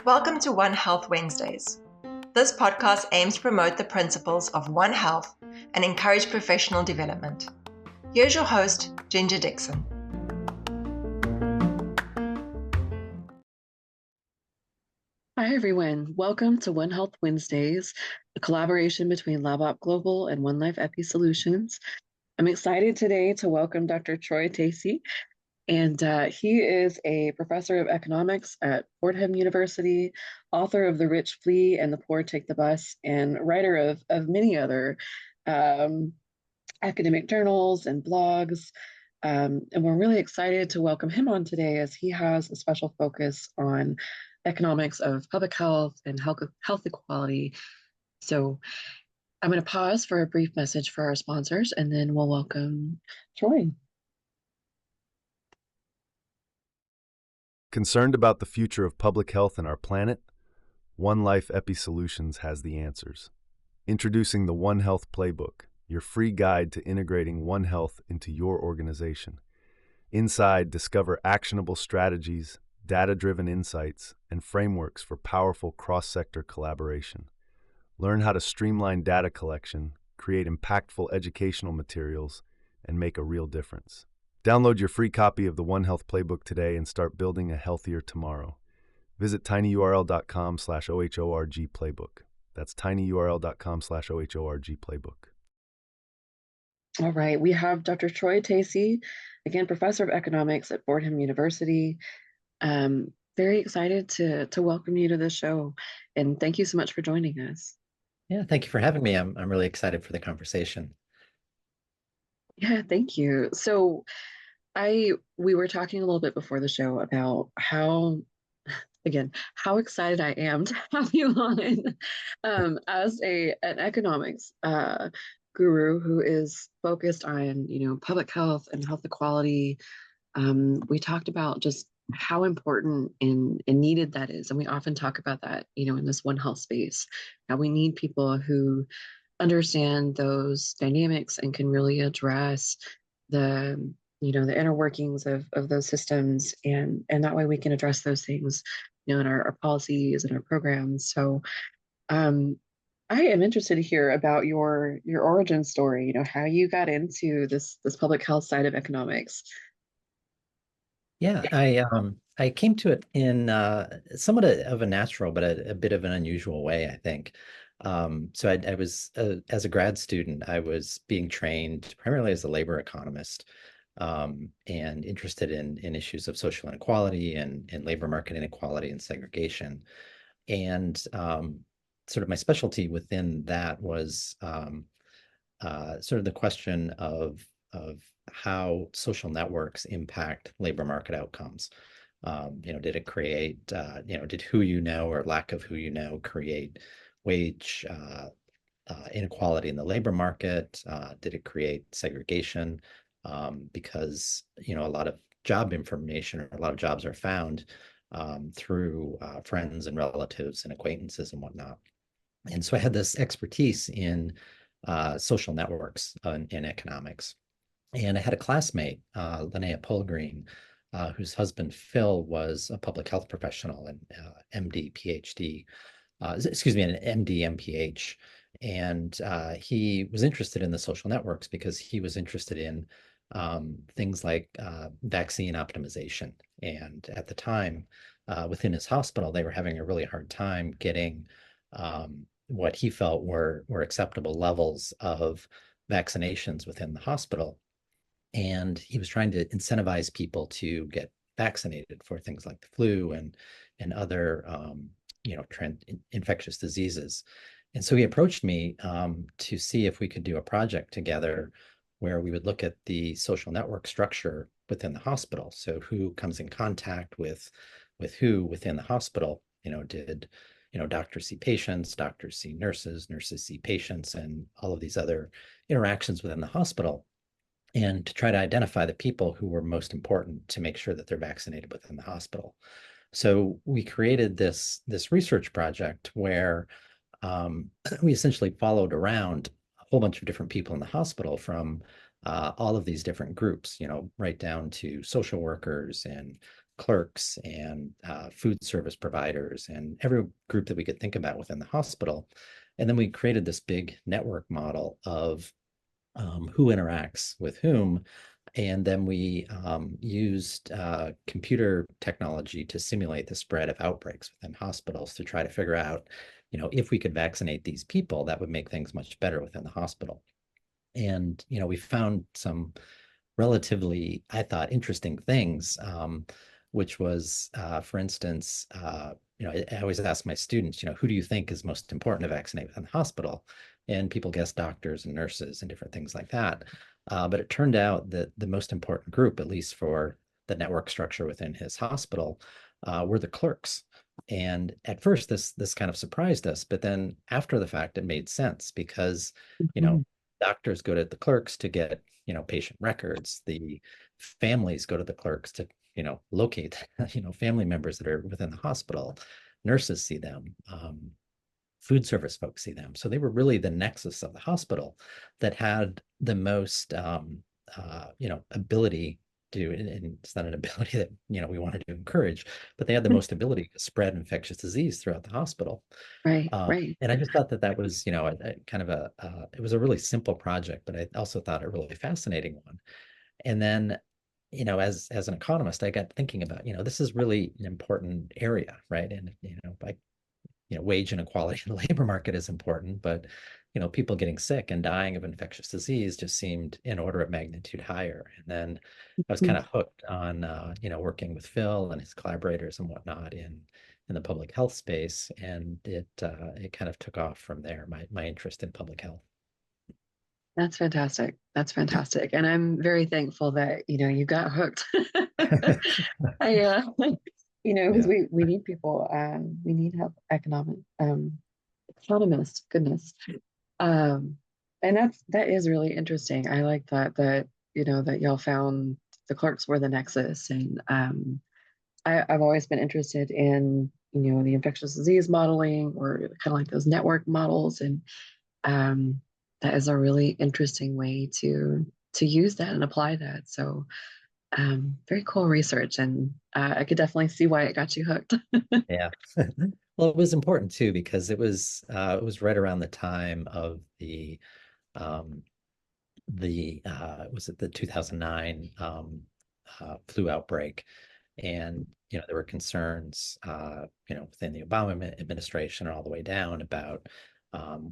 Welcome to One Health Wednesdays. This podcast aims to promote the principles of One Health and encourage professional development. Here's your host, Ginger Dixon. Hi, everyone. Welcome to One Health Wednesdays, a collaboration between LabOp Global and One Life Epi Solutions. I'm excited today to welcome Dr. Troy Tassier, and he is a professor of economics at Fordham University, author of The Rich Flee and the Poor Take the Bus, and writer of many other academic journals and blogs. And we're really excited to welcome him on today as he has a special focus on economics of public health and health equality. So I'm going to pause for a brief message for our sponsors, and then we'll welcome Troy. Concerned about the future of public health and our planet? One Life Epi Solutions has the answers. Introducing the One Health Playbook, your free guide to integrating One Health into your organization. Inside, discover actionable strategies, data-driven insights, and frameworks for powerful cross-sector collaboration. Learn how to streamline data collection, create impactful educational materials, and make a real difference. Download your free copy of the One Health Playbook today and start building a healthier tomorrow. Visit tinyurl.com/OHORG Playbook. That's tinyurl.com/OHORG Playbook. All right, we have Dr. Troy Tassier, again, professor of economics at Fordham University. Very excited to welcome you to the show, and thank you so much for joining us. Yeah, thank you for having me. I'm really excited for the conversation. Yeah, thank you. So we were talking a little bit before the show about how excited I am to have you on as an economics guru who is focused on, public health and health equality. We talked about just how important and needed that is. And we often talk about that, in this One Health space. Now we need people who understand those dynamics and can really address the inner workings of those systems, and that way we can address those things, in our policies and our programs. So I am interested to hear about your origin story, how you got into this public health side of economics. Yeah, I came to it in somewhat of a natural, but a bit of an unusual way, I think. So I was, as a grad student, I was being trained primarily as a labor economist, and interested in issues of social inequality and labor market inequality and segregation. And sort of my specialty within that was sort of the question of how social networks impact labor market outcomes. Did it create, did who you know or lack of who you know create wage inequality in the labor market? Did it create segregation? Because, a lot of job information or a lot of jobs are found through friends and relatives and acquaintances and whatnot. And so I had this expertise in social networks in economics. And I had a classmate, Linnea Polgreen, whose husband Phil was a public health professional and MD, PhD, an MD, MPH. And he was interested in the social networks because he was interested in things like vaccine optimization. And at the time, within his hospital, they were having a really hard time getting what he felt were acceptable levels of vaccinations within the hospital. And he was trying to incentivize people to get vaccinated for things like the flu and other infectious diseases. And so he approached me to see if we could do a project together where we would look at the social network structure within the hospital. So who comes in contact with who within the hospital? Did doctors see patients, doctors see nurses, nurses see patients, and all of these other interactions within the hospital, and to try to identify the people who were most important to make sure that they're vaccinated within the hospital. So we created this research project where we essentially followed around a whole bunch of different people in the hospital, from all of these different groups, right down to social workers and clerks and food service providers and every group that we could think about within the hospital. And then we created this big network model of who interacts with whom. And then we used computer technology to simulate the spread of outbreaks within hospitals to try to figure out, if we could vaccinate these people, that would make things much better within the hospital. And, we found some relatively, I thought, interesting things, which was, for instance, I always ask my students, who do you think is most important to vaccinate within the hospital? And people guess doctors and nurses and different things like that. But it turned out that the most important group, at least for the network structure within his hospital, were the clerks. And at first, this kind of surprised us, but then after the fact, it made sense because, Mhm. doctors go to the clerks to get, patient records. The families go to the clerks to, locate, family members that are within the hospital. Nurses see them. Food service folks see them. So they were really the nexus of the hospital that had the most, ability to, and it's not an ability that, we wanted to encourage, but they had the most ability to spread infectious disease throughout the hospital. Right, right. And I just thought that was, kind of it was a really simple project, but I also thought a really fascinating one. And then, as an economist, I got thinking about, this is really an important area, right? And, wage inequality in the labor market is important, but, people getting sick and dying of infectious disease just seemed an order of magnitude higher. And then I was kind of hooked on, working with Phil and his collaborators and whatnot in the public health space, and it kind of took off from there. My interest in public health. That's fantastic. That's fantastic. And I'm very thankful that, you got hooked. I, because Yeah. we need people, we need help economists, goodness. Um, and that is really interesting. I like that y'all found the clerks were the nexus. And I've always been interested in, the infectious disease modeling or kind of like those network models. And um, that is a really interesting way to use that and apply that. So very cool research, and I could definitely see why it got you hooked. Yeah. Well, it was important too because it was right around the time of um, was it the 2009 flu outbreak, and there were concerns within the Obama administration and all the way down about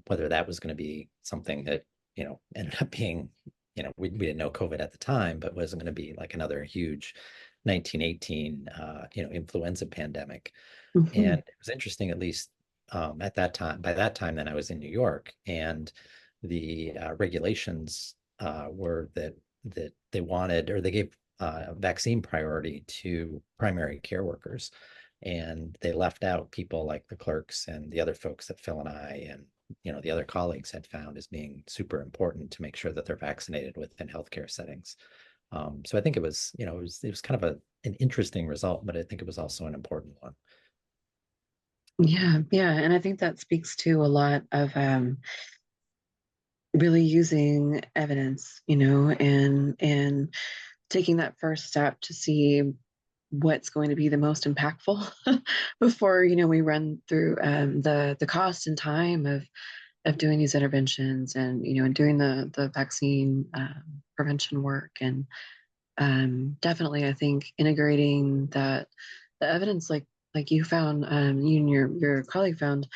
whether that was going to be something that ended up being, we didn't know COVID at the time, but wasn't going to be like another huge 1918 influenza pandemic. And Mhm. it was interesting, at least at that time. By that time, then I was in New York, and the regulations were that they wanted, or they gave vaccine priority to primary care workers, and they left out people like the clerks and the other folks that Phil and I and the other colleagues had found as being super important to make sure that they're vaccinated within healthcare settings. So I think it was kind of an interesting result, but I think it was also an important one. Yeah, yeah, and I think that speaks to a lot of really using evidence, and taking that first step to see what's going to be the most impactful before we run through the cost and time of doing these interventions, and and doing the vaccine prevention work. And definitely I think integrating the evidence like you found, you and your colleague found,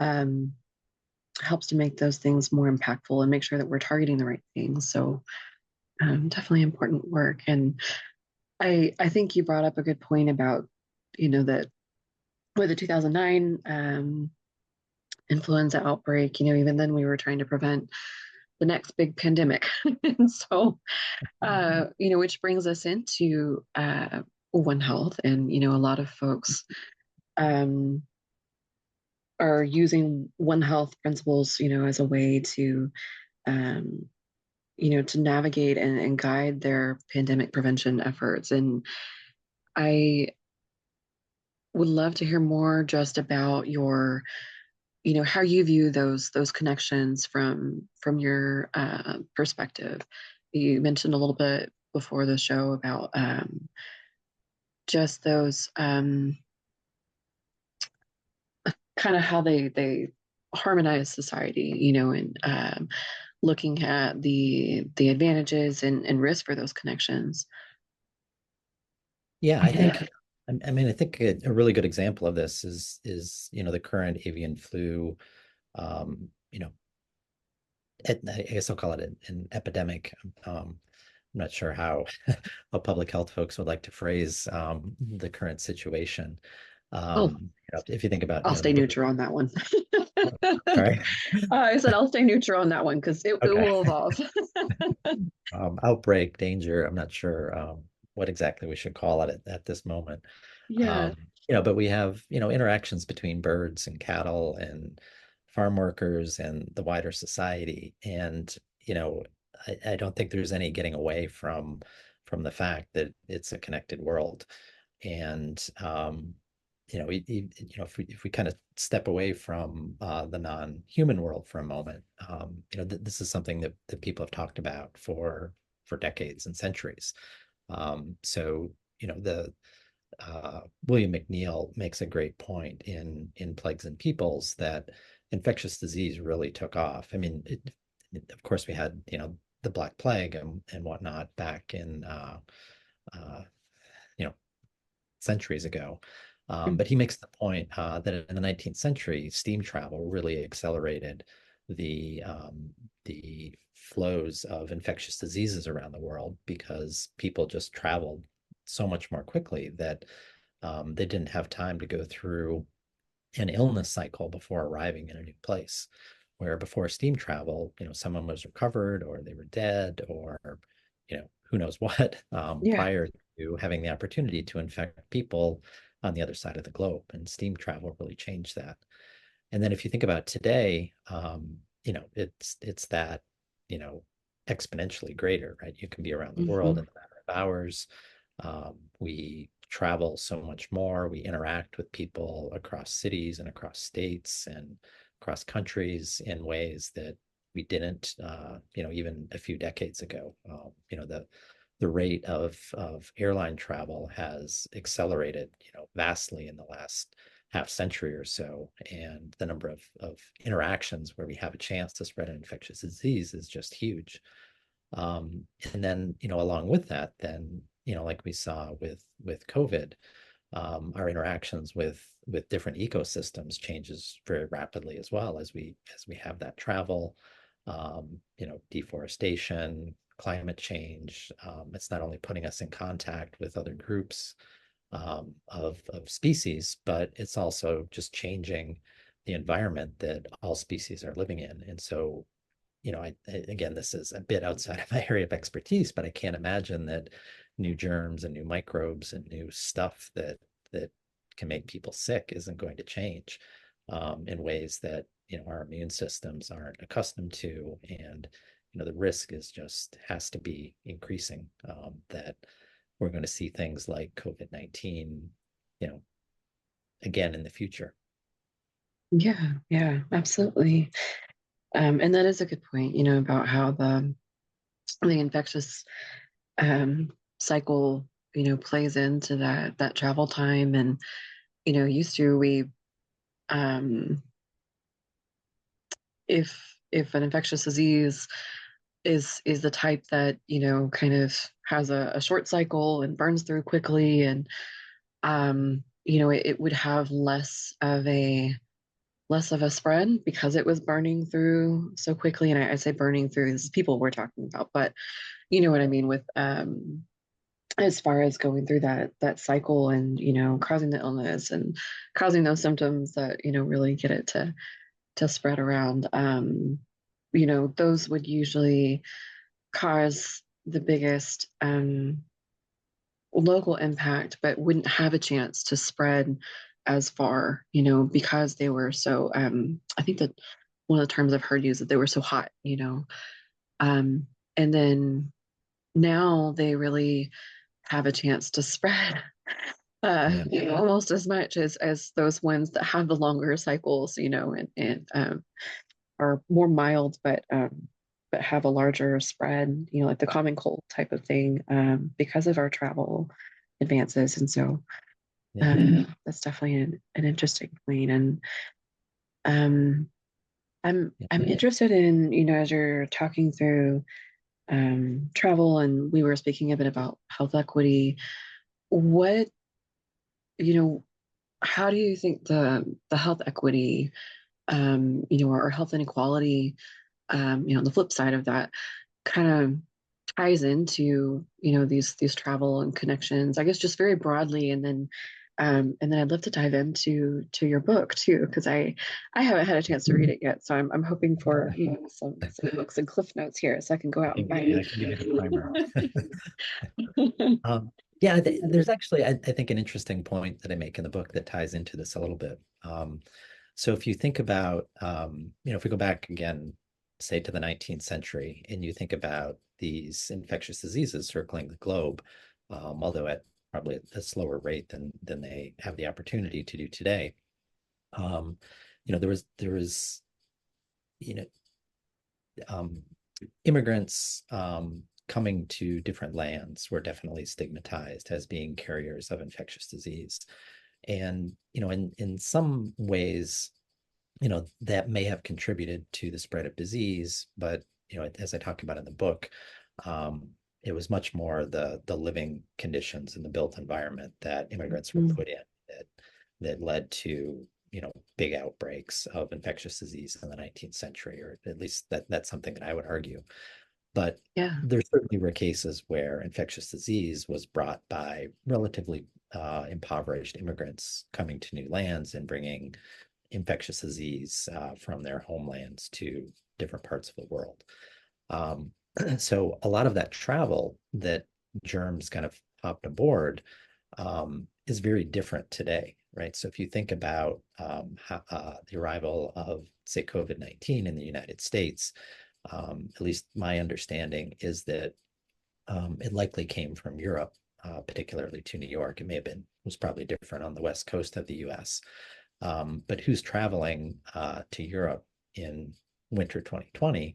um, helps to make those things more impactful and make sure that we're targeting the right things. So definitely important work. And I think you brought up a good point about that with the 2009 influenza outbreak. Even then we were trying to prevent the next big pandemic. And so which brings us into One Health. And a lot of folks um, are using One Health principles, as a way to um, to navigate and guide their pandemic prevention efforts. And I would love to hear more just about your, how you view those connections from your perspective. you mentioned a little bit before the show about just those kind of how they harmonize society, and looking at the advantages and risk for those connections. Yeah, I think, I mean, I think a really good example of this is the current avian flu, you know, I guess I'll call it an epidemic. I'm not sure how public health folks would like to phrase the current situation. Oh, If you think about, I'll the stay bird, neutral on that one. sorry. I said I'll stay neutral on that one because it Okay. will evolve. Outbreak, danger. I'm not sure what exactly we should call it at this moment. Yeah. But we have, interactions between birds and cattle and farm workers and the wider society. And, I don't think there's any getting away from the fact that it's a connected world. And if we kind of step away from the non-human world for a moment, this is something that people have talked about for decades and centuries. So the William McNeill makes a great point in Plagues and Peoples that infectious disease really took off. I mean, of course, we had the Black Plague and whatnot back in you know centuries ago. But he makes the point that in the 19th century, steam travel really accelerated the flows of infectious diseases around the world because people just traveled so much more quickly that they didn't have time to go through an illness cycle before arriving in a new place. Where before steam travel, someone was recovered or they were dead or, who knows what, Yeah. prior to having the opportunity to infect people on the other side of the globe. And steam travel really changed that. And then if you think about today, it's that, exponentially greater, right? You can be around the world in a matter of hours. We travel so much more. We interact with people across cities and across states and across countries in ways that we didn't, even a few decades ago. The rate of airline travel has accelerated, vastly in the last half century or so, and the number of interactions where we have a chance to spread an infectious disease is just huge. And then, along with that, then, like we saw with COVID, our interactions with different ecosystems changes very rapidly as well as we have that travel, deforestation, climate change. It's not only putting us in contact with other groups of species, but it's also just changing the environment that all species are living in. And so, again, this is a bit outside of my area of expertise, but I can't imagine that new germs and new microbes and new stuff that can make people sick isn't going to change in ways that our immune systems aren't accustomed to, and the risk is just has to be increasing, that we're going to see things like COVID-19, again in the future. Yeah, absolutely. And that is a good point, about how the infectious cycle, plays into that travel time. And, used to we if an infectious disease is the type that, kind of has a short cycle and burns through quickly, and it would have less of a spread because it was burning through so quickly. And I say burning through, this is people we're talking about, but you know what I mean with as far as going through that cycle and causing the illness and causing those symptoms that really get it to spread around. Those would usually cause the biggest local impact, but wouldn't have a chance to spread as far, because they were so, I think that one of the terms I've heard used that they were so hot, and then now they really have a chance to spread almost as much as those ones that have the longer cycles, and are more mild, but but have a larger spread, like the common cold type of thing, because of our travel advances. And so that's definitely an interesting point. And I'm interested in, as you're talking through travel, and we were speaking a bit about health equity, what, how do you think the health equity, or health inequality, the flip side of that kind of ties into, these travel and connections, I guess, just very broadly, and then I'd love to dive into your book too, because I haven't had a chance to read it yet, so I'm hoping for some books and cliff notes here, so I can go out and buy it. I can give you the primer. Yeah, there's actually, I think, an interesting point that I make in the book that ties into this a little bit. So if you think about, if we go back again, say to the 19th century, and you think about these infectious diseases circling the globe, although at probably at a slower rate than they have the opportunity to do today. There was immigrants coming to different lands were definitely stigmatized as being carriers of infectious disease. And, in some ways, that may have contributed to the spread of disease, but, as I talk about in the book, it was much more the living conditions and the built environment that immigrants were put in that led to, big outbreaks of infectious disease in the 19th century, or at least that's something that I would argue. But there certainly were cases where infectious disease was brought by relatively impoverished immigrants coming to new lands and bringing infectious disease from their homelands to different parts of the world. So a lot of that travel that germs kind of popped aboard is very different today, right? So if you think about the arrival of, say, COVID-19 in the United States, at least my understanding is that it likely came from Europe, particularly to New York. It was probably different on the West Coast of the US. But who's traveling to Europe in winter 2020?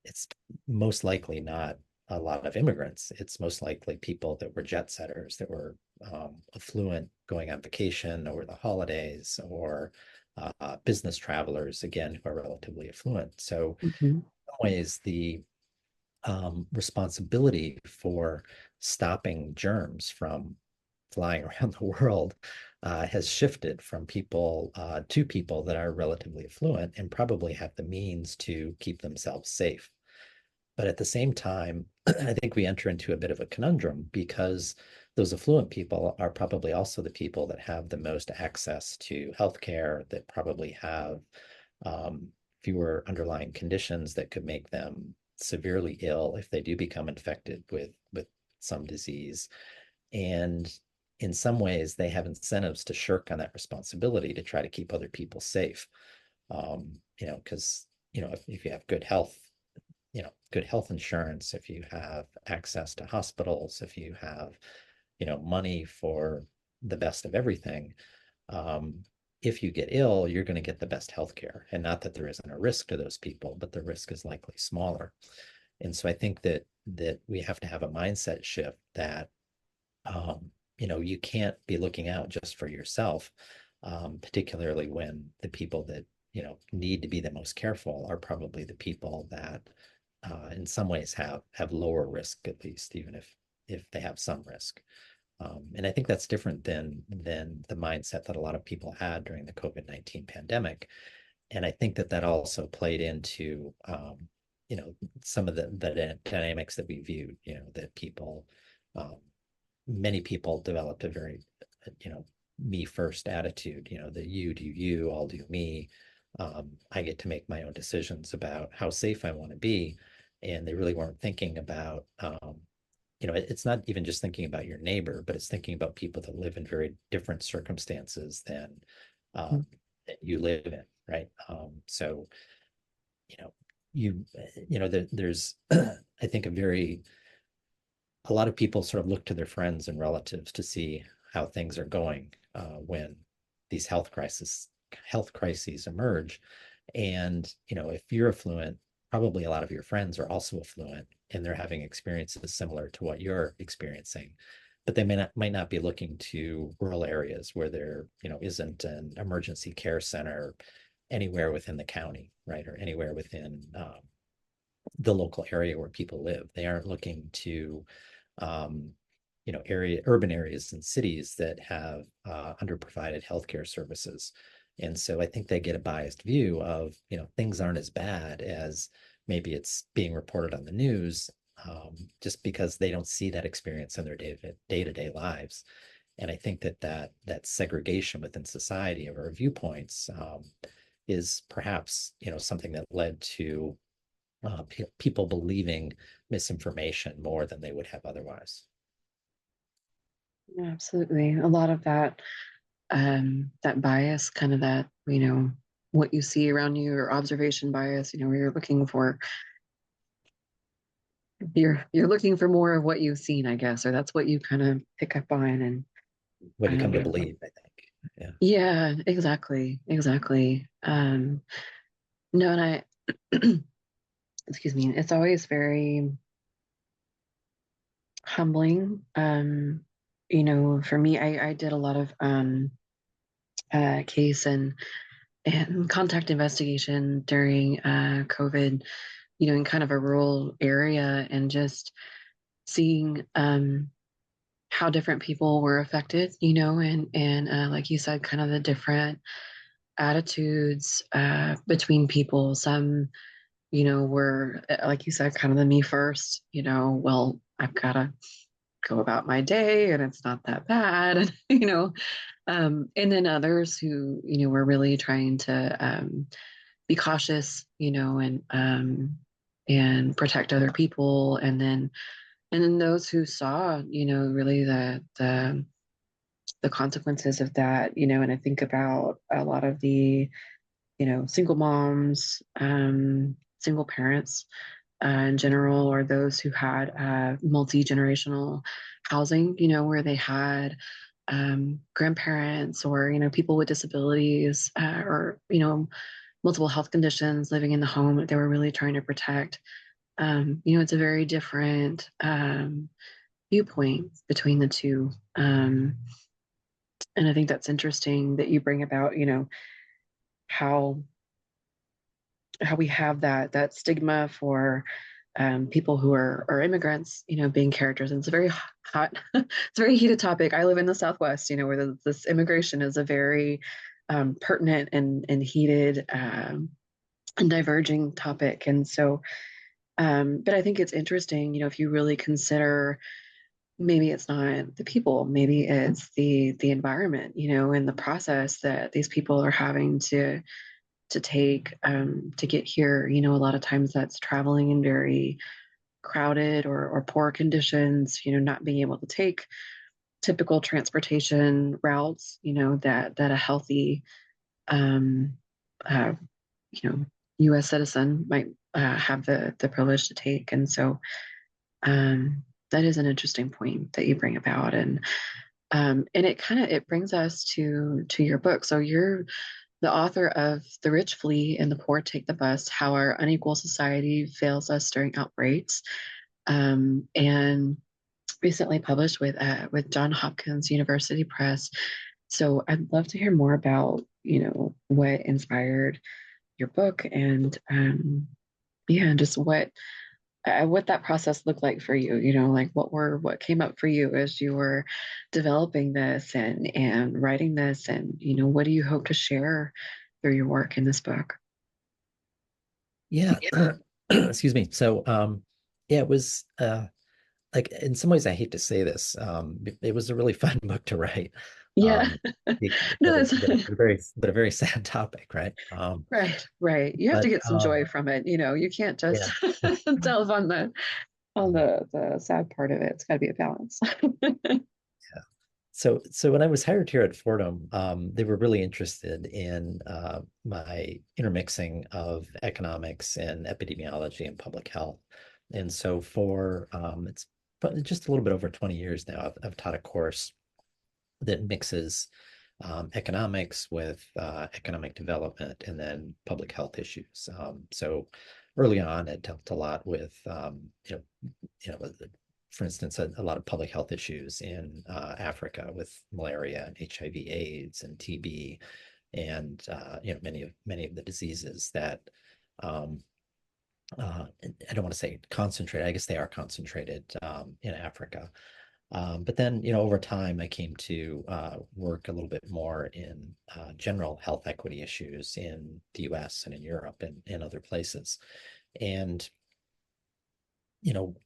It's most likely not a lot of immigrants. It's most likely people that were jet setters, that were affluent, going on vacation over the holidays, or business travelers, again, who are relatively affluent. So in some ways, the responsibility for stopping germs from flying around the world has shifted from people to people that are relatively affluent and probably have the means to keep themselves safe. But at the same time, I think we enter into a bit of a conundrum, because those affluent people are probably also the people that have the most access to healthcare, that probably have fewer underlying conditions that could make them severely ill if they do become infected with some disease. And in some ways, they have incentives to shirk on that responsibility to try to keep other people safe. Because if you have good health insurance, if you have access to hospitals, if you have money for the best of everything, if you get ill, you're going to get the best healthcare. And not that there isn't a risk to those people, but the risk is likely smaller. And so I think that we have to have a mindset shift that you can't be looking out just for yourself, particularly when the people that need to be the most careful are probably the people that in some ways have lower risk, at least, even if they have some risk. And I think that's different than the mindset that a lot of people had during the COVID-19 pandemic. And I think that also played into some of the dynamics that we viewed, that people, many people developed a very me first attitude, the you do you, I'll do me. I get to make my own decisions about how safe I want to be. And they really weren't thinking about, it's not even just thinking about your neighbor, but it's thinking about people that live in very different circumstances than that you live in, right? So, there's, I think, a lot of people sort of look to their friends and relatives to see how things are going when these health crises emerge. And if you're affluent, probably a lot of your friends are also affluent and they're having experiences similar to what you're experiencing, but they might not be looking to rural areas where there, isn't an emergency care center anywhere within the county, right, or anywhere within the local area where people live. They aren't looking to um, urban areas and cities that have underprovided healthcare services. And so I think they get a biased view of, things aren't as bad as maybe it's being reported on the news, just because they don't see that experience in their day-to-day lives. And I think that segregation within society of our viewpoints is perhaps, something that led to people believing misinformation more than they would have otherwise. Yeah, absolutely. A lot of that bias, kind of that, what you see around you, or observation bias, where you're looking for more of what you've seen, I guess, or that's what you kind of pick up on. And What you come to believe, I think. Yeah. Yeah, exactly. No, and I excuse me, it's always very humbling. For me, I did a lot of case and contact investigation during COVID, in kind of a rural area, and just seeing how different people were affected, and like you said, kind of the different attitudes between people. Some, were, like you said, kind of the me first, well, I've got to go about my day and it's not that bad. And, and then others who, were really trying to be cautious, and protect other people. And then those who saw, really the consequences of that, and I think about a lot of the, single moms, single parents in general, or those who had multi-generational housing, where they had grandparents, or, people with disabilities, or, multiple health conditions living in the home that they were really trying to protect. It's a very different viewpoint between the two. And I think that's interesting that you bring about, how we have that stigma for people who are immigrants, being characters. And it's a very hot, it's a very heated topic. I live in the Southwest, where this immigration is a very pertinent and heated and diverging topic. And so, but I think it's interesting, if you really consider, maybe it's not the people, maybe it's the environment, and the process that these people are having to take to get here. A lot of times that's traveling in very crowded or poor conditions, not being able to take typical transportation routes, that a healthy um, uh, US citizen might have the privilege to take. And so that is an interesting point that you bring about. And it brings us to your book. So you're the author of The Rich Flee and the Poor Take the Bus: How Our Unequal Society Fails Us During Outbreaks, and recently published with Johns Hopkins University Press. So I'd love to hear more about, what inspired your book, and and just what that process looked like for you, like what came up for you as you were developing this and writing this, and what do you hope to share through your work in this book? Yeah. Excuse me. So yeah, it was like, in some ways I hate to say this, it was a really fun book to write. Yeah. No, that's But a very sad topic, right? right. You have to But get some joy from it. You can't just yeah. delve on the sad part of it. It's got to be a balance. So when I was hired here at Fordham, they were really interested in my intermixing of economics and epidemiology and public health. And so for it's just a little bit over 20 years now, I've taught a course that mixes economics with economic development and then public health issues. So early on, it helped a lot with, for instance, a lot of public health issues in Africa with malaria and HIV/AIDS and TB, and many of the diseases that I don't want to say concentrated. I guess they are concentrated in Africa. But then, over time, I came to work a little bit more in general health equity issues in the US and in Europe and in other places. And,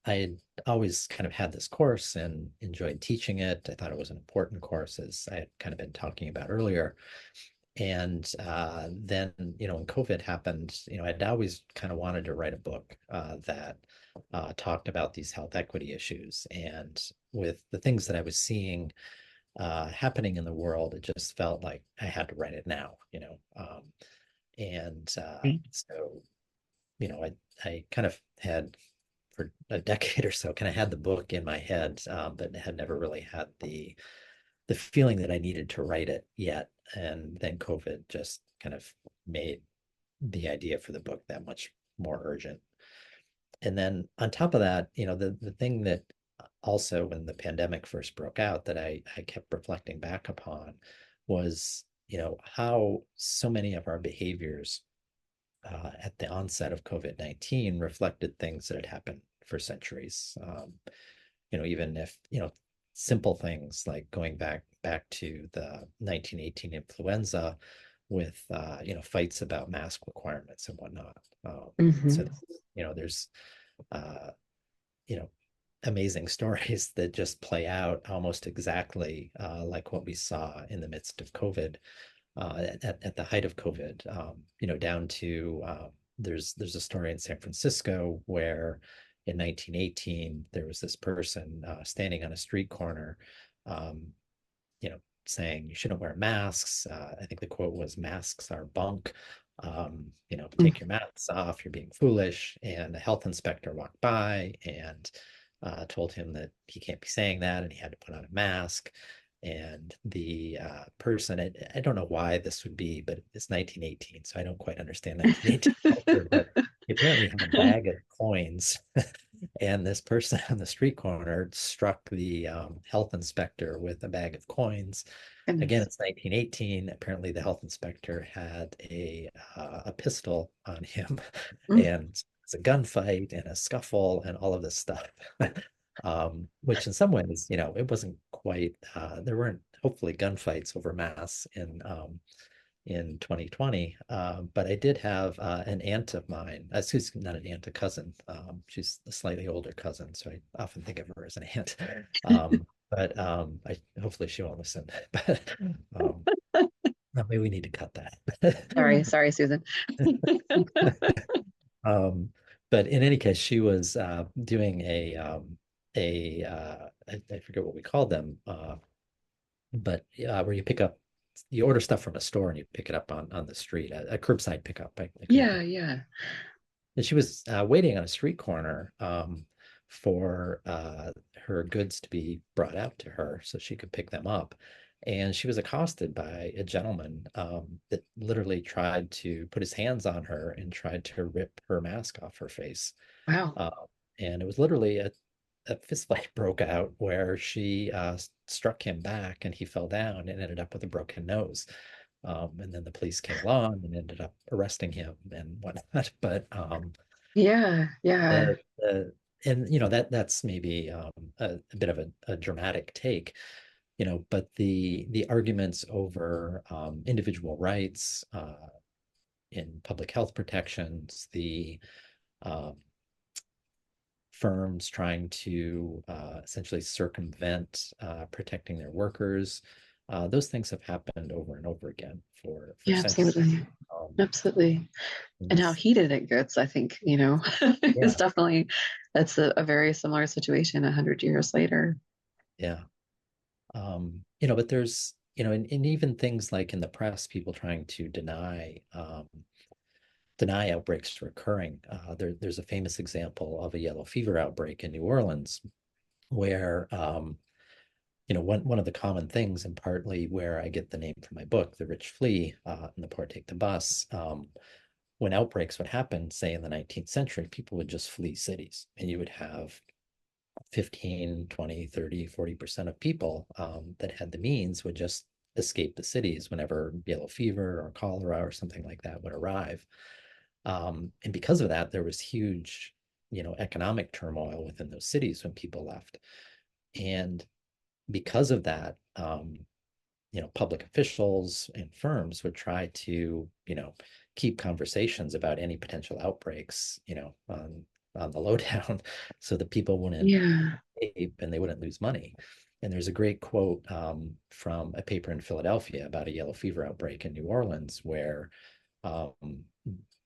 I had always kind of had this course and enjoyed teaching it. I thought it was an important course, as I had kind of been talking about earlier. And then, when COVID happened, I'd always kind of wanted to write a book that talked about these health equity issues. And with the things that I was seeing happening in the world, it just felt like I had to write it now. And so, I kind of had for a decade or so, kind of had the book in my head, but had never really had the feeling that I needed to write it yet. And then COVID just kind of made the idea for the book that much more urgent. And then on top of that, the thing that also when the pandemic first broke out that I kept reflecting back upon was, how so many of our behaviors at the onset of COVID-19 reflected things that had happened for centuries. Even if, simple things like going back to the 1918 influenza with, fights about mask requirements and whatnot. So, there's, amazing stories that just play out almost exactly like what we saw in the midst of COVID, at the height of COVID, down to there's a story in San Francisco where in 1918 there was this person standing on a street corner, saying you shouldn't wear masks. I think the quote was, "Masks are bunk. Take your masks off. You're being foolish." And a health inspector walked by and told him that he can't be saying that, and he had to put on a mask. And the person, I don't know why this would be, but it's 1918, so I don't quite understand 1918 culture, but he apparently had a bag of coins. And this person on the street corner struck the health inspector with a bag of coins. Again, it's 1918. Apparently, the health inspector had a pistol on him, and it's a gunfight and a scuffle and all of this stuff. Which in some ways, it wasn't quite, there weren't hopefully gunfights over masks in 2020. But I did have an aunt of mine, excuse me, not an aunt, a cousin. She's a slightly older cousin, so I often think of her as an aunt. But hopefully she won't listen. But maybe we need to cut that. Sorry, Susan. But in any case, she was doing I forget what we called them, but where you order stuff from a store and you pick it up on the street, a curbside pickup. Yeah. And she was waiting on a street corner for her goods to be brought out to her so she could pick them up. And she was accosted by a gentleman that literally tried to put his hands on her and tried to rip her mask off her face. Wow. And it was literally a fist fight broke out where she struck him back and he fell down and ended up with a broken nose. And then the police came along and ended up arresting him and whatnot. But yeah. and that's maybe a bit of a dramatic take, but the arguments over individual rights in public health protections, the firms trying to essentially circumvent protecting their workers. Those things have happened over and over again for centuries. Absolutely. And how heated it gets, I think, is definitely, that's a very similar situation 100 years later. Yeah. But there's, and even things like in the press, people trying to deny outbreaks occurring. There's a famous example of a yellow fever outbreak in New Orleans where, one of the common things, and partly where I get the name for my book, The Rich Flee and the Poor Take the Bus, when outbreaks would happen, say in the 19th century, people would just flee cities, and you would have 15, 20, 30, 40% of people that had the means would just escape the cities whenever yellow fever or cholera or something like that would arrive. And because of that, there was huge, economic turmoil within those cities when people left. And because of that, public officials and firms would try to, keep conversations about any potential outbreaks, on the lowdown, so that people wouldn't escape and they wouldn't lose money. And there's a great quote from a paper in Philadelphia about a yellow fever outbreak in New Orleans, where um,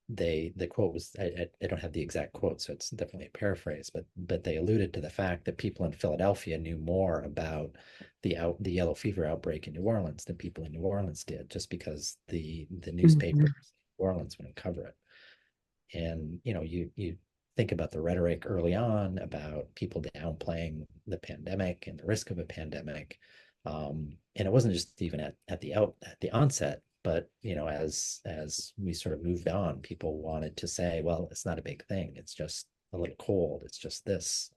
the quote was, I don't have the exact quote, so it's definitely a paraphrase, but they alluded to the fact that people in Philadelphia knew more about the yellow fever outbreak in New Orleans than people in New Orleans did, just because the newspapers in New Orleans wouldn't cover it. And you think about the rhetoric early on about people downplaying the pandemic and the risk of a pandemic, and it wasn't just even at the onset, but as we sort of moved on, people wanted to say, well, it's not a big thing, it's just a little cold, it's just this,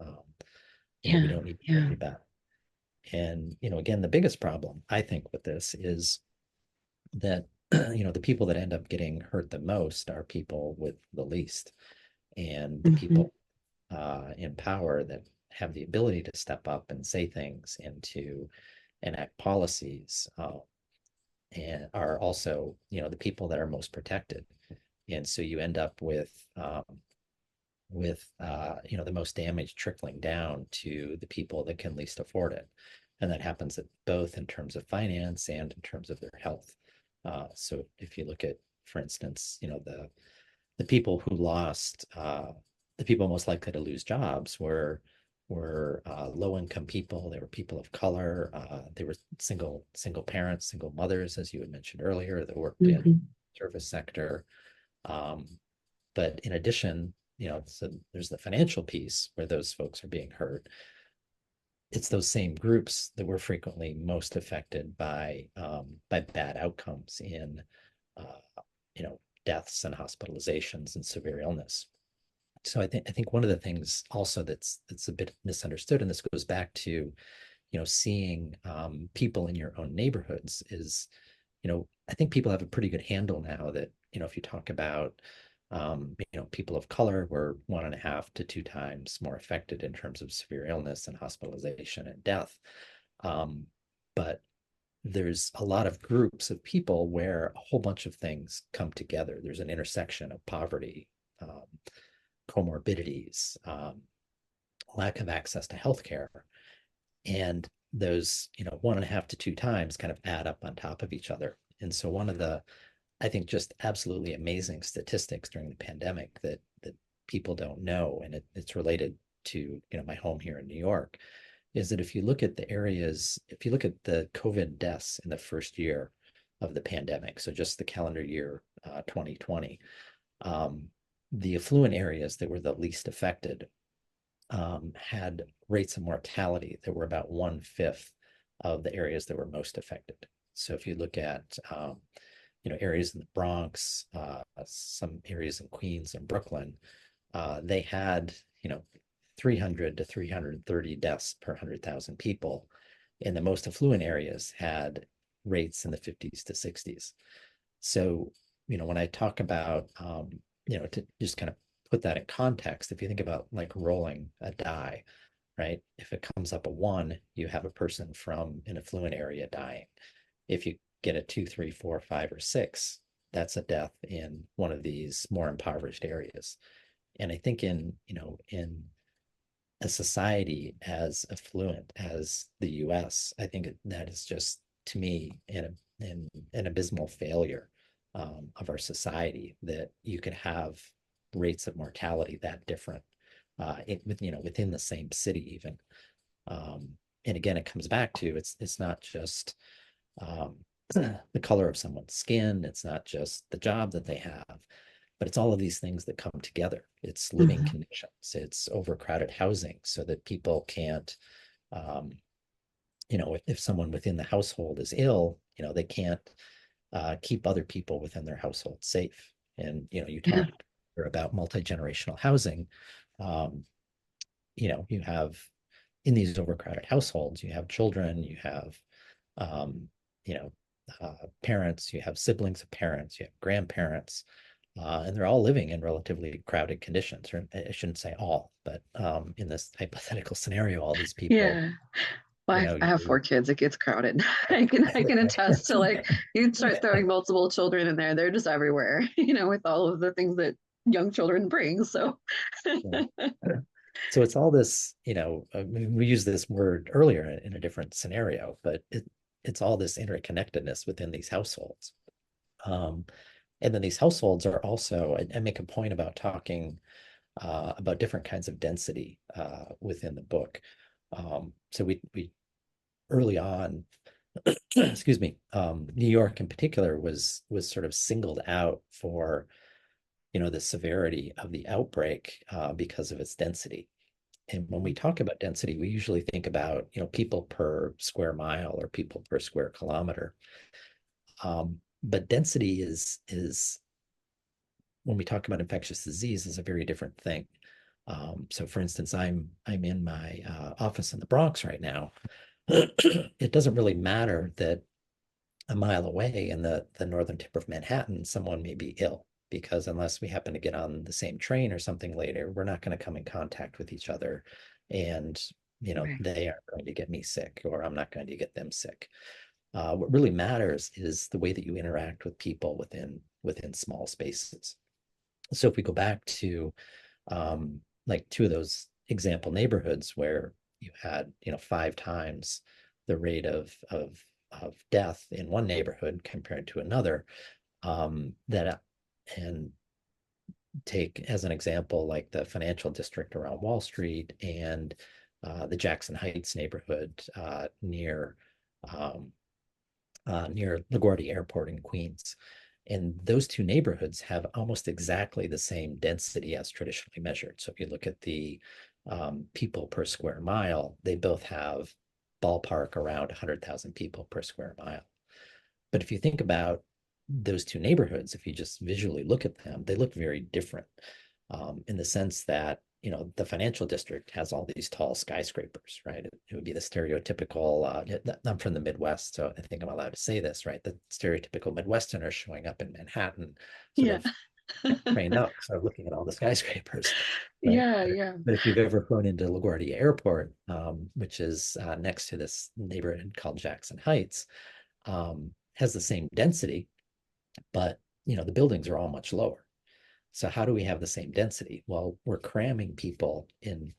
we don't need to worry about it. And again, the biggest problem I think with this is that the people that end up getting hurt the most are people with the least, and the people in power that have the ability to step up and say things and to enact policies, and are also the people that are most protected. And so you end up with the most damage trickling down to the people that can least afford it, and that happens both in terms of finance and in terms of their health. So if you look at, for instance, the people who lost, the people most likely to lose jobs were low income people. They were people of color. They were single parents, single mothers, as you had mentioned earlier, that worked in the service sector. But in addition, so there's the financial piece where those folks are being hurt. It's those same groups that were frequently most affected by bad outcomes in deaths and hospitalizations and severe illness. So I think one of the things also that's a bit misunderstood, and this goes back to seeing people in your own neighborhoods, is I think people have a pretty good handle now that if you talk about people of color were 1.5 to 2 times more affected in terms of severe illness and hospitalization and death. But there's a lot of groups of people where a whole bunch of things come together. There's an intersection of poverty, comorbidities, lack of access to healthcare, and those 1.5 to 2 times kind of add up on top of each other. And so one of the, I think, just absolutely amazing statistics during the pandemic that people don't know, and it's related to my home here in New York, is that if you look at the COVID deaths in the first year of the pandemic, so just the calendar year 2020, the affluent areas that were the least affected had rates of mortality that were about 1/5 of the areas that were most affected. So if you look at areas in the Bronx, some areas in Queens and Brooklyn, they had 300 to 330 deaths per 100,000 people. And the most affluent areas had rates in the 50s to 60s. So, when I talk about, to just kind of put that in context, if you think about like rolling a die, right? If it comes up a 1, you have a person from an affluent area dying. If you get a 2, 3, 4, 5, or 6, that's a death in one of these more impoverished areas. And I think in a society as affluent as the US, I think that is just, to me, an abysmal failure of our society, that you could have rates of mortality that different within the same city even. And again, it comes back to it's not just the color of someone's skin, it's not just the job that they have, but it's all of these things that come together. It's living conditions, it's overcrowded housing so that people can't, if someone within the household is ill, they can't keep other people within their household safe. And, you Yeah. talked about multi-generational housing. You have in these overcrowded households, you have children, you have, um, you know, parents, you have siblings of parents, you have grandparents, and they're all living in relatively crowded conditions. Or I shouldn't say all, but in this hypothetical scenario, all these people, Yeah. Well, I have you 4 kids. It gets crowded. I can attest to, like, you start throwing multiple children in there, they're just everywhere, with all of the things that young children bring. So So it's all this, we used this word earlier in a different scenario, but it's all this interconnectedness within these households. And then these households are also, I make a point about talking about different kinds of density within the book. So we early on, excuse me, New York in particular was sort of singled out for, the severity of the outbreak because of its density. And when we talk about density, we usually think about, people per square mile or people per square kilometer. But density is when we talk about infectious disease is a very different thing. So for instance, I'm in my office in the Bronx right now. It doesn't really matter that a mile away in the northern tip of Manhattan, someone may be ill, because unless we happen to get on the same train or something later, we're not going to come in contact with each other. And, Right. they aren't going to get me sick, or I'm not going to get them sick. What really matters is the way that you interact with people within small spaces. So if we go back to like 2 of those example neighborhoods where you had 5 times the rate of death in one neighborhood compared to another, that and take as an example like the financial district around Wall Street and the Jackson Heights neighborhood um, near LaGuardia Airport in Queens. And those 2 neighborhoods have almost exactly the same density as traditionally measured. So if you look at the people per square mile, they both have ballpark around 100,000 people per square mile. But if you think about those 2 neighborhoods, if you just visually look at them, they look very different in the sense that, the financial district has all these tall skyscrapers, right? It would be the stereotypical, I'm from the Midwest, so I think I'm allowed to say this, right? The stereotypical Midwesterner showing up in Manhattan, sort yeah. of trained up, sort of looking at all the skyscrapers, right? Yeah, yeah. But if you've ever flown into LaGuardia Airport, which is next to this neighborhood called Jackson Heights, has the same density, but the buildings are all much lower. So how do we have the same density? Well, we're cramming people in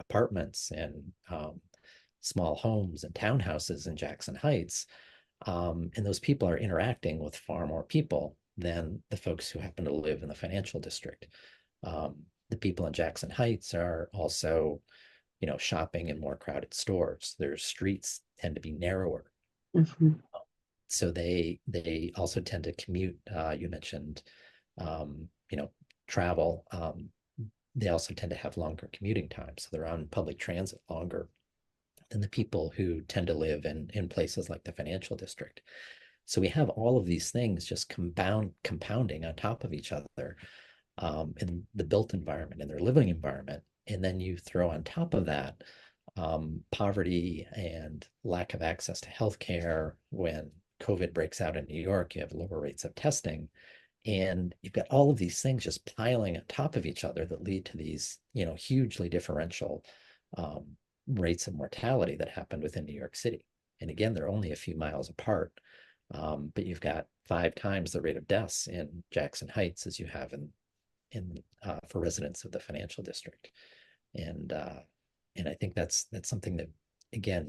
apartments and small homes and townhouses in Jackson Heights. And those people are interacting with far more people than the folks who happen to live in the financial district. The people in Jackson Heights are also, shopping in more crowded stores. Their streets tend to be narrower. Mhm. So they also tend to commute. You mentioned travel. They also tend to have longer commuting times. So they're on public transit longer than the people who tend to live in places like the financial district. So we have all of these things just compounding on top of each other in the built environment, in their living environment. And then you throw on top of that poverty and lack of access to healthcare. When COVID breaks out in New York, you have lower rates of testing. And you've got all of these things just piling on top of each other that lead to these, hugely differential rates of mortality that happened within New York City. And again, they're only a few miles apart, but you've got 5 times the rate of deaths in Jackson Heights as you have in for residents of the financial district. And I think that's something that, again,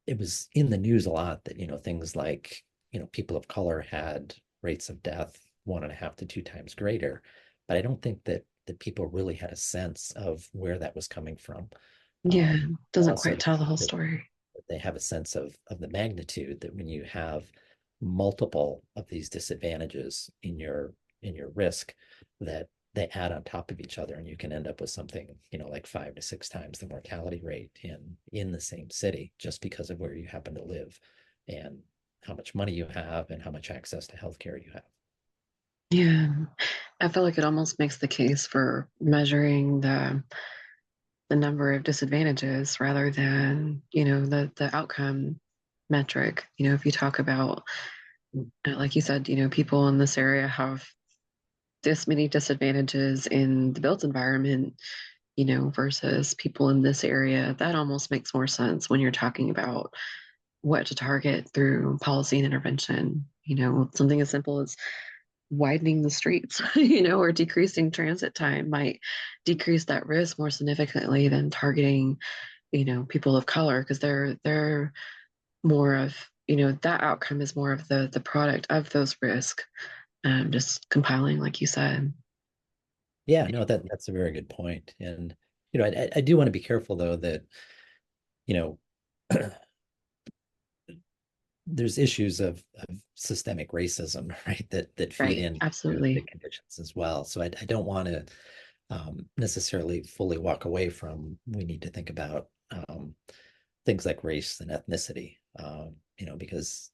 it was in the news a lot that, things like, people of color had rates of death 1.5 to 2 times greater. But I don't think that people really had a sense of where that was coming from. Yeah. Doesn't Also, quite tell the whole story. they have a sense of the magnitude that when you have multiple of these disadvantages in your risk, that they add on top of each other, and you can end up with something like 5 to 6 times the mortality rate in the same city, just because of where you happen to live and how much money you have and how much access to healthcare you have. Yeah. I feel like it almost makes the case for measuring the number of disadvantages rather than, the outcome metric. If you talk about, like you said, people in this area have this many disadvantages in the built environment, versus people in this area, that almost makes more sense when you're talking about what to target through policy and intervention. Something as simple as widening the streets, or decreasing transit time might decrease that risk more significantly than targeting, people of color, because they're more of, that outcome is more of the product of those risks, just compiling, like you said. Yeah, no, that's a very good point. And I do want to be careful though that you know there's issues of systemic racism, right? That feed Right. into the Absolutely. conditions as well. So I don't want to necessarily fully walk away from we need to think about things like race and ethnicity, because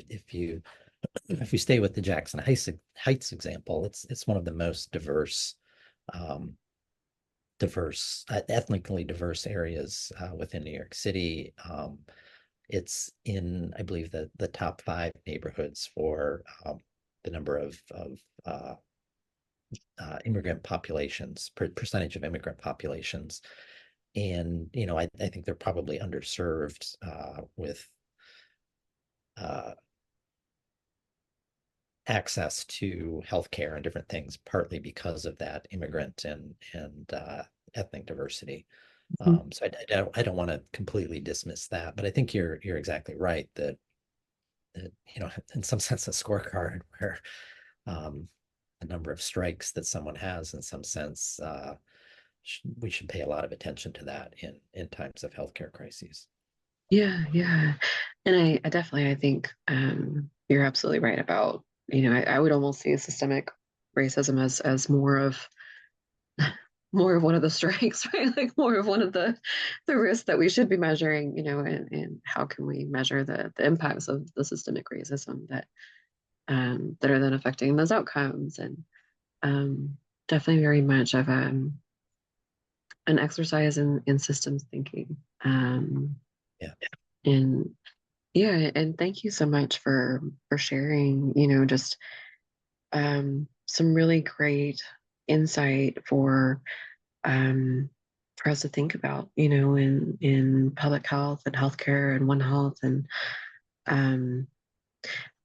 if you stay with the Jackson Heights example, it's one of the most um, ethnically diverse areas within New York City. It's in, I believe, the top 5 neighborhoods for the number of immigrant populations, percentage of immigrant populations. And, I think they're probably underserved with uh, access to healthcare and different things, partly because of that immigrant and ethnic diversity. Mhm. So I don't want to completely dismiss that, but I think you're exactly right that in some sense a scorecard where the number of strikes that someone has in some sense we should pay a lot of attention to that in times of healthcare crises. Yeah, yeah. And I definitely, I think, you're absolutely right about, I would almost see systemic racism as more of one of the strikes, right? Like more of one of the risks that we should be measuring, and how can we measure the impacts of the systemic racism that are then affecting those outcomes. And um, definitely very much of an exercise in systems thinking. Yeah. And yeah, and thank you so much for sharing, just some really great insight um, for us to think about, in public health and healthcare and One Health. And um,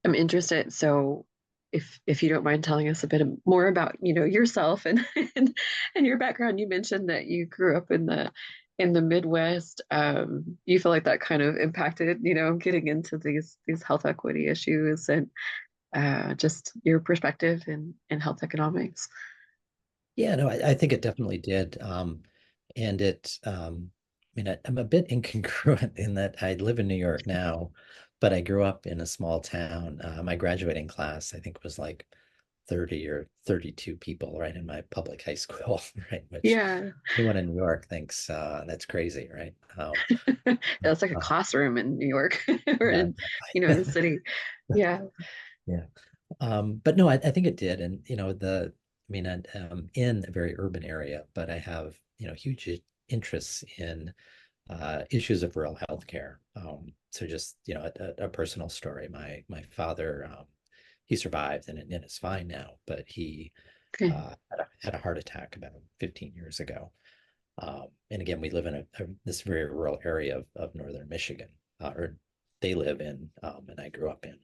I'm interested. So, if you don't mind telling us a bit more about, yourself and, and your background, you mentioned that you grew up in the Midwest. You feel like that kind of impacted, getting into these health equity issues, and just your perspective in health economics. Yeah, no, I think it definitely did. And I mean, I'm a bit incongruent in that I live in New York now, but I grew up in a small town. My graduating class, I think, was like 30 or 32 people, right, in my public high school, right? Which Yeah. anyone in New York thinks that's crazy, right? That's like a Uh, classroom in New York or yeah, in, in the city. Yeah. yeah. But no, I think it did. And, I mean, I'm in a very urban area, but I have, huge interests in issues of rural healthcare. So just, a personal story. My father, he survived and is fine now, but he Okay. had a heart attack about 15 years ago. And again, we live in this very rural area of northern Michigan, or they live in, and I grew up in.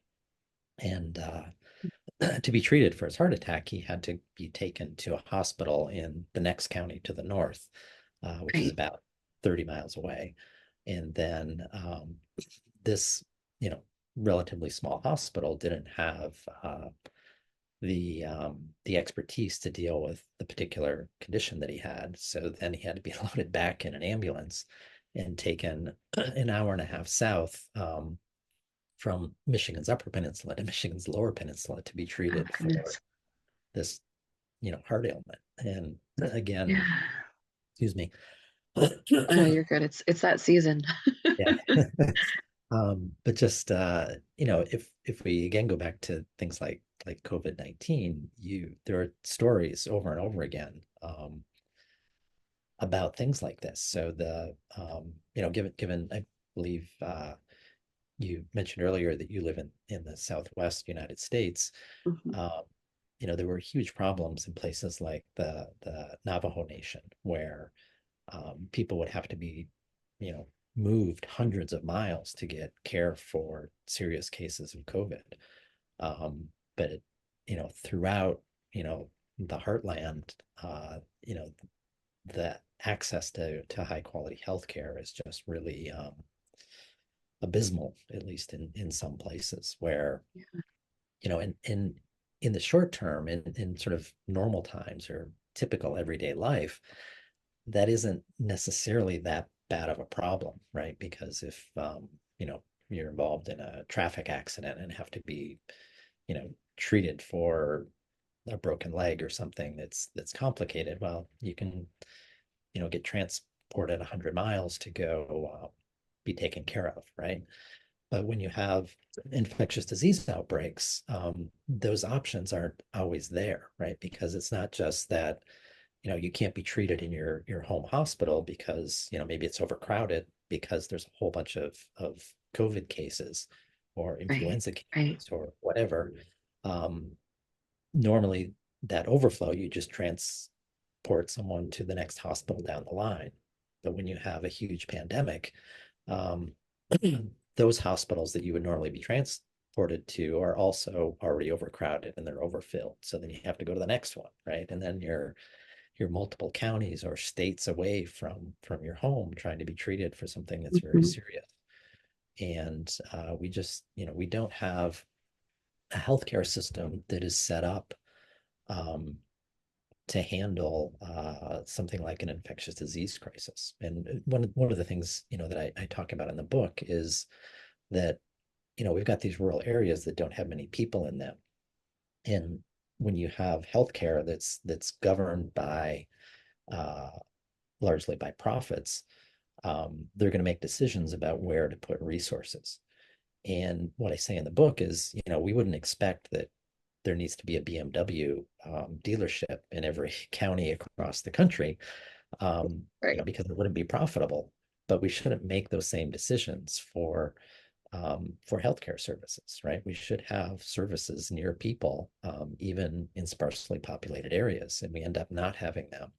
And to be treated for his heart attack, he had to be taken to a hospital in the next county to the north, which is Right. about 30 miles away. And then this, relatively small hospital didn't have the expertise to deal with the particular condition that he had. So then he had to be loaded back in an ambulance and taken an hour and a half south, from Michigan's Upper Peninsula to Michigan's Lower Peninsula to be Oh, treated for goodness. this, heart ailment. And again, Yeah. excuse me. Oh, no, you're good. It's that season. Yeah. But just if we again go back to things like like COVID-19, there are stories over and over again about things like this. So given I believe you mentioned earlier that you live in the Southwest United States. Mhm. There were huge problems in places like the Navajo Nation, where people would have to be, moved hundreds of miles to get care for serious cases of COVID. But throughout, the heartland, the access to high quality healthcare is just really abysmal, at least in some places where, in the short term, in sort of normal times or typical everyday life, that isn't necessarily that bad of a problem, right? Because if you're involved in a traffic accident and have to be, treated for a broken leg or something that's complicated, well, you can, get transported 100 miles to go be taken care of, right? But when you have infectious disease outbreaks, those options aren't always there, right? Because it's not just that, you can't be treated in your home hospital because, maybe it's overcrowded because there's a whole bunch of COVID cases or Right, influenza right. cases or whatever. Normally, that overflow, you just transport someone to the next hospital down the line. But when you have a huge pandemic, um, those hospitals that you would normally be transported to are also already overcrowded and they're overfilled. So then you have to go to the next one, right? And then you're multiple counties or states away from your home trying to be treated for something that's very Mhm. serious. And we just, we don't have a healthcare system that is set up um, to handle something like an infectious disease crisis. And one of the things, that I talk about in the book is that, we've got these rural areas that don't have many people in them. And when you have healthcare that's governed by uh, largely by profits, they're going to make decisions about where to put resources. And what I say in the book is, we wouldn't expect that there needs to be a BMW dealership in every county across the country, Right. because it wouldn't be profitable. But we shouldn't make those same decisions for healthcare services, right? We should have services near people, even in sparsely populated areas, and we end up not having them,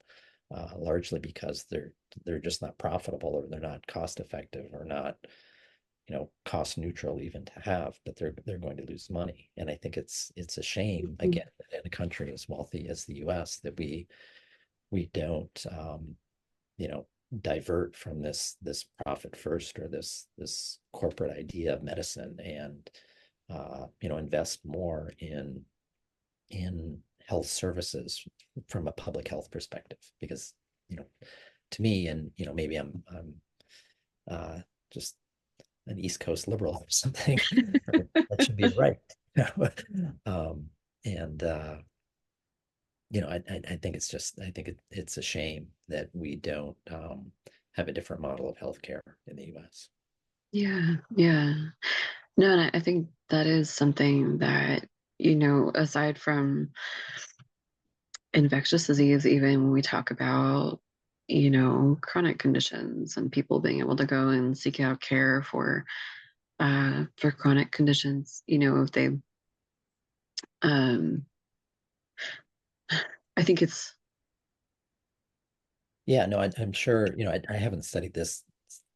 largely because they're just not profitable or they're not cost effective or not, cost neutral even to have, but they're going to lose money. And I think it's a shame, Mhm. again, that in a country as wealthy as the US, that we don't divert from this profit first or this corporate idea of medicine and invest more in health services from a public health perspective. Because to me, and maybe I'm just an East Coast liberal or something, that should be a right. um, and I think it's a shame that we don't have a different model of healthcare in the U.S. Yeah, yeah. No, and I think that is something that, aside from infectious disease, even when we talk about, chronic conditions and people being able to go and seek out care for chronic conditions, if they, um, I think it's, Yeah, no, I'm sure, I haven't studied this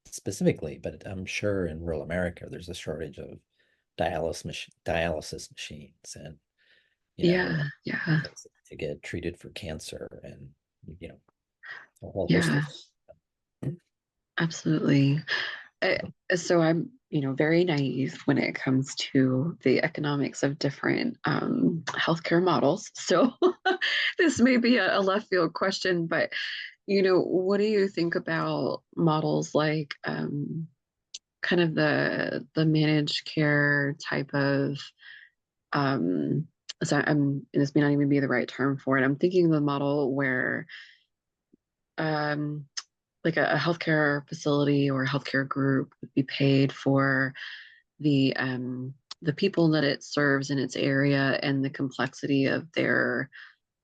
specifically, but I'm sure in rural America there's a shortage of dialysis machines and, yeah, yeah, places to get treated for cancer and, you know, a whole host yeah, of. absolutely. Uh, so I'm, very naive when it comes to the economics of different healthcare models. So this may be a left field question, but what do you think about models like kind of the managed care type of um, so and this may not even be the right term for it. I'm thinking of the model where um, like a healthcare facility or a healthcare group would be paid for the the people that it serves in its area and the complexity of their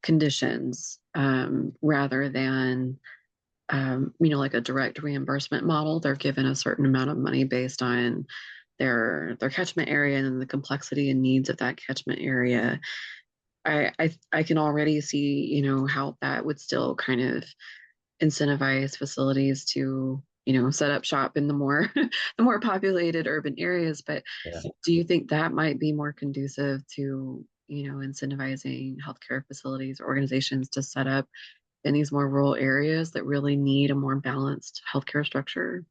conditions, rather than like a direct reimbursement model. They're given a certain amount of money based on their catchment area and then the complexity and needs of that catchment area. I can already see, how that would still kind of incentivize facilities to, set up shop in the more the more populated urban areas. But Yeah. do you think that might be more conducive to, incentivizing healthcare facilities or organizations to set up in these more rural areas that really need a more balanced healthcare structure?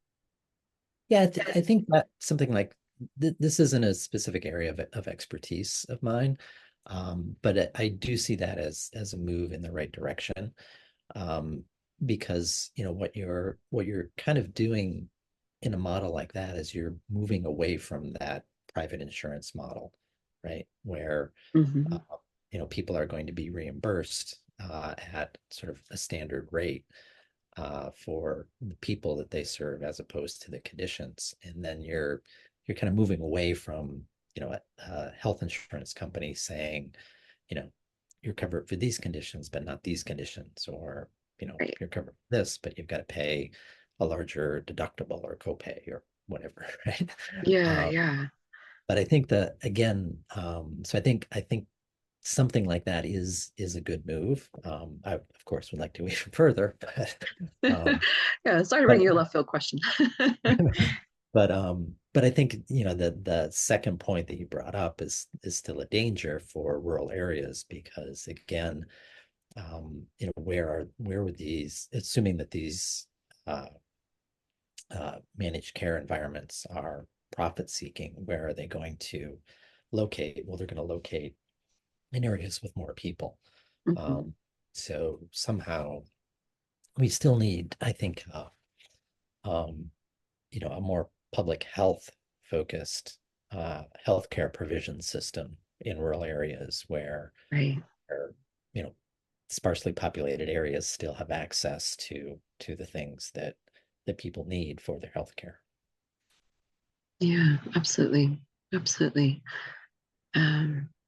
Yeah, I think that something like this isn't a specific area of expertise of mine, but I do see that as a move in the right direction, because what you're kind of doing in a model like that is you're moving away from that private insurance model, right? Where Mm-hmm. people are going to be reimbursed at sort of a standard rate for the people that they serve as opposed to the conditions. And then you're kind of moving away from, a health insurance company saying, you're covered for these conditions, but not these conditions, or, Right. you're covered for this, but you've got to pay a larger deductible or copay or whatever, right? Yeah, yeah. But I think that again, so I think something like that is a good move. I of course would like to go even further, um, Yeah, sorry to bring but you a left field question. but I think the second point that you brought up is still a danger for rural areas because again, where would these, assuming that these managed care environments are profit seeking, where are they going to locate? Well, they're going to locate in areas with more people. Mhm. So somehow we still need, I think, a more public health focused healthcare provision system in rural areas Right. where you know sparsely populated areas still have access to the things that people need for their healthcare. Yeah, absolutely. Absolutely.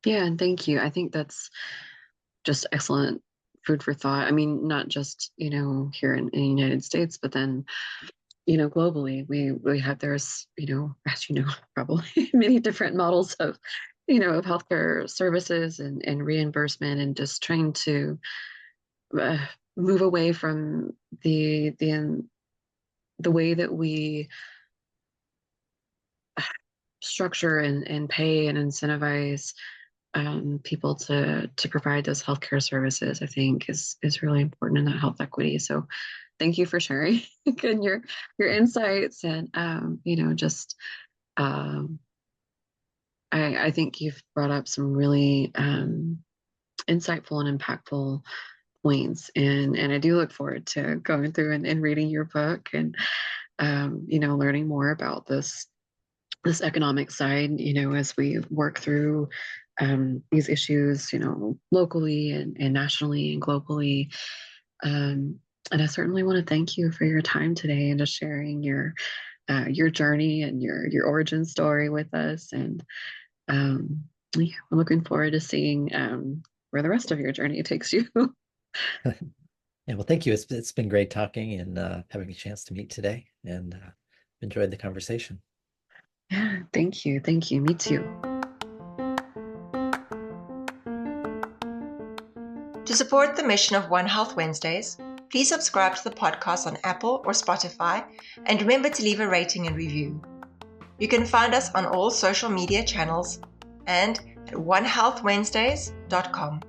Yeah, and thank you. I think that's just excellent food for thought. I mean, not just, here in the United States, but then, globally, we have, there's, as you know, probably many different models of healthcare services and reimbursement and just trying to uh, move away from the way that we structure and pay and incentivize people to provide those healthcare services. I think is really important in that health equity. So, thank you for sharing and your insights and just um, I think you've brought up some really insightful and impactful points, and I do look forward to going through and reading your book and learning more about this economic side, as we work through these issues, locally and nationally and globally. And I certainly want to thank you for your time today and just sharing your journey and your origin story with us. And yeah, I'm looking forward to seeing where the rest of your journey takes you. Yeah, well, thank you. It's been great talking and having a chance to meet today, and enjoyed the conversation. Yeah, thank you. Thank you. Me too. To support the mission of One Health Wednesdays, please subscribe to the podcast on Apple or Spotify, and remember to leave a rating and review. You can find us on all social media channels and at onehealthwednesdays.com.